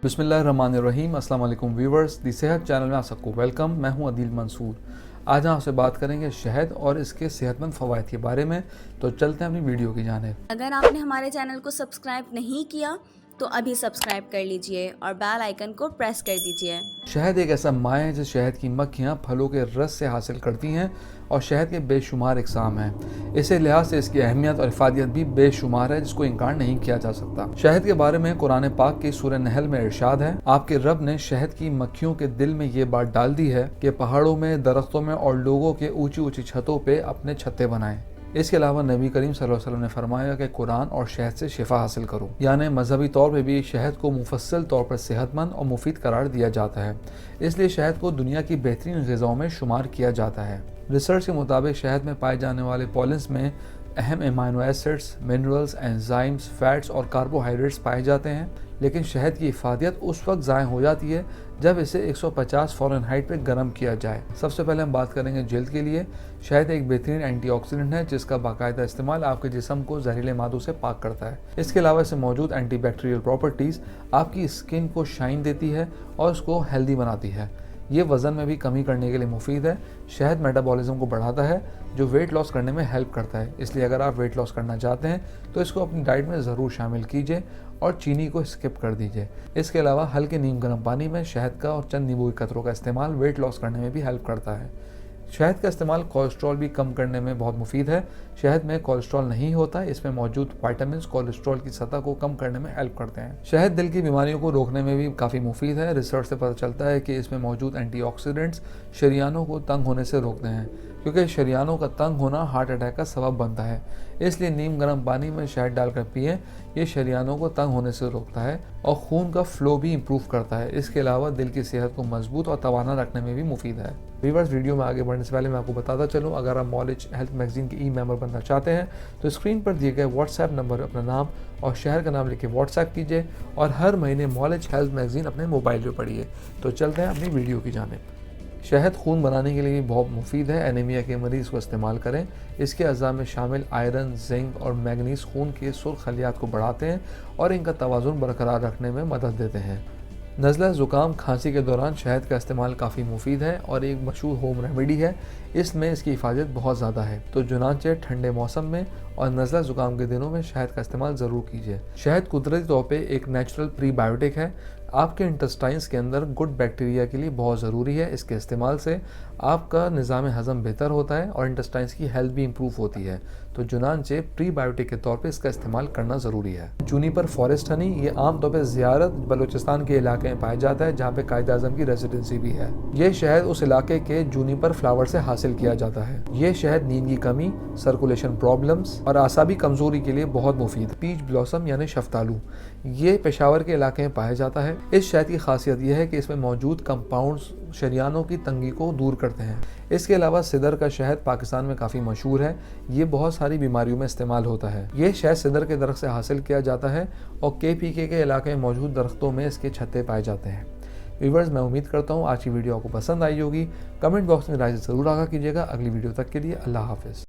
बिस्मिल्लाहिर्रहमानिर्रहीम। अस्सलाम वालेकुम व्यूवर्स, दी सेहत चैनल में आप सबको वेलकम। मैं हूं अदील मंसूर। आज हम आपसे बात करेंगे शहद और इसके सेहतमंद फ़वाइद के बारे में। तो चलते हैं अपनी वीडियो की जानिब। अगर आपने हमारे चैनल को सब्सक्राइब नहीं किया तो अभी सब्सक्राइब कर लीजिए और बेल आइकन को प्रेस कर दीजिए। शहद एक ऐसा माय है जो शहद की मक्खियाँ फलों के रस से हासिल करती हैं और शहद के बेशुमार इकसाम हैं। इसी लिहाज से इसकी अहमियत और इफादियत भी बेशुमार है, जिसको इनकार नहीं किया जा सकता। शहद के बारे में कुरान पाक की सूरह नहल में इरशाद है, आपके रब ने शहद की मक्खियों के दिल में ये बात डाल दी है कि पहाड़ों में, दरख्तों में और लोगों के ऊंची ऊंची छतों पे अपने छत्ते बनाएं। इसके अलावा नबी करीम सल्लल्लाहु अलैहि वसल्लम ने फरमाया कि कुरान और शहद से शिफा हासिल करो, यानी मजहबी तौर पे भी शहद को मुफस्सल तौर पर सेहतमंद और मुफीद करार दिया जाता है। इसलिए शहद को दुनिया की बेहतरीन ग़िज़ाओं में शुमार किया जाता है। रिसर्च के मुताबिक शहद में पाए जाने वाले पॉलिन्स में अहम amino acids, minerals, enzymes, fats और कार्बोहाइड्रेट्स पाए जाते हैं। लेकिन शहद की इफादियत उस वक्त ज़ाय हो जाती है जब इसे 150 फ़ारेनहाइट पे गर्म किया जाए। सबसे पहले हम बात करेंगे जल्द के लिए। शहद एक बेहतरीन एंटीऑक्सीडेंट है जिसका बाकायदा इस्तेमाल आपके जिस्म को जहरीले मादों से पाक करता है। इसके अलावा इसमें मौजूद एंटीबैक्टीरियल प्रॉपर्टीज़ आपकी स्किन को शाइन देती है और उसको हेल्दी बनाती है। ये वज़न में भी कमी करने के लिए मुफीद है। शहद मेटाबॉलिज्म को बढ़ाता है जो वेट लॉस करने में हेल्प करता है। इसलिए अगर आप वेट लॉस करना चाहते हैं तो इसको अपनी डाइट में ज़रूर शामिल कीजिए और चीनी को स्किप कर दीजिए। इसके अलावा हल्के नीम गर्म पानी में शहद का और चंद नींबू के कतरों का इस्तेमाल वेट लॉस करने में भी हेल्प करता है। शहद का इस्तेमाल कोलेस्ट्रॉल भी कम करने में बहुत मुफीद है। शहद में कोलेस्ट्रॉल नहीं होता, इसमें मौजूद विटामिन्स कोलेस्ट्रॉल की सतह को कम करने में हेल्प करते हैं। शहद दिल की बीमारियों को रोकने में भी काफ़ी मुफीद है। रिसर्च से पता चलता है कि इसमें मौजूद एंटीऑक्सीडेंट्स शरीयानों को तंग होने से रोकते हैं, क्योंकि शरीयानों का तंग होना हार्ट अटैक का सबब बनता है। इसलिए नीम गर्म पानी में शहद डालकर पिएं। ये शरीयानों को तंग होने से रोकता है और खून का फ्लो भी इम्प्रूव करता है। इसके अलावा दिल की सेहत को मजबूत और तवाना रखने में भी मुफीद है। व्यूअर्स, वीडियो में आगे बढ़ने से पहले मैं आपको बताता चलूँ, अगर आप नॉलेज हेल्थ मैगजीन के ई-मेंबर बनना चाहते हैं तो स्क्रीन पर दिए गए व्हाट्सएप नंबर अपना नाम और शहर का नाम लिख के व्हाट्सएप कीजिए और हर महीने नॉलेज हेल्थ मैगजीन अपने मोबाइल पर पढ़िए। तो चलते हैं अपनी वीडियो की जानिब। शहद खून बनाने के लिए भी बहुत मुफीद है। एनीमिया के मरीज़ को इस्तेमाल करें। इसके अज़ा में शामिल आयरन, जिंक और मैग्नीज खून के सुर्ख खलियात को बढ़ाते हैं और इनका तवाज़ुन बरकरार रखने में मदद देते हैं। नज़ला, ज़ुकाम, खांसी के दौरान शहद का इस्तेमाल काफ़ी मुफीद है और एक मशहूर होम रेमेडी है। इसमें इसकी हिफाजत बहुत ज़्यादा है, तो चुनांचे ठंडे मौसम में और नज़ला ज़ुकाम के दिनों में शहद का इस्तेमाल ज़रूर कीजिए। शहद कुदरती तौर पे एक नेचुरल प्रीबायोटिक है। आपके इंटेस्टाइन्स के अंदर गुड बैक्टीरिया के लिए बहुत ज़रूरी है। इसके इस्तेमाल से आपका निज़ाम हज़म बेहतर होता है और इंटेस्टाइन्स की हेल्थ भी इम्प्रूव होती है। तो चुनांचे प्रीबायोटिक के तौर पे इसका इस्तेमाल करना ज़रूरी है। जूनिपर फॉरेस्ट हनी, ये आम तौर पे ज़ियारत बलूचिस्तान के इलाके में पाया जाता है जहाँ पे कायद आज़म की रेजिडेंसी भी है। ये शहद उस इलाके के जूनिपर फ्लावर से हासिल किया जाता है। ये शहद नींद की कमी, सर्कुलेशन प्रॉब्लम्स और आसाबी कमजोरी के लिए बहुत मुफीद। पीच ब्लॉसम यानी शफ्तालू, ये पेशावर के इलाके में पाया जाता है। इस शहद की खासियत यह है कि इसमें मौजूद कंपाउंड्स शरीयानों की तंगी को दूर करते हैं। इसके अलावा सिदर का शहद पाकिस्तान में काफ़ी मशहूर है। ये बहुत सारी बीमारियों में इस्तेमाल होता है। ये शहद सिदर के दरख्त से हासिल किया जाता है और KPK के इलाके में मौजूद दरख्तों में इसके छत्ते पाए जाते हैं। व्यूअर्स, मैं उम्मीद करता हूँ आज की वीडियो आपको पसंद आई होगी। कमेंट बॉक्स में राय ज़रूर आगाह कीजिएगा। अगली वीडियो तक के लिए अल्लाह हाफिज़।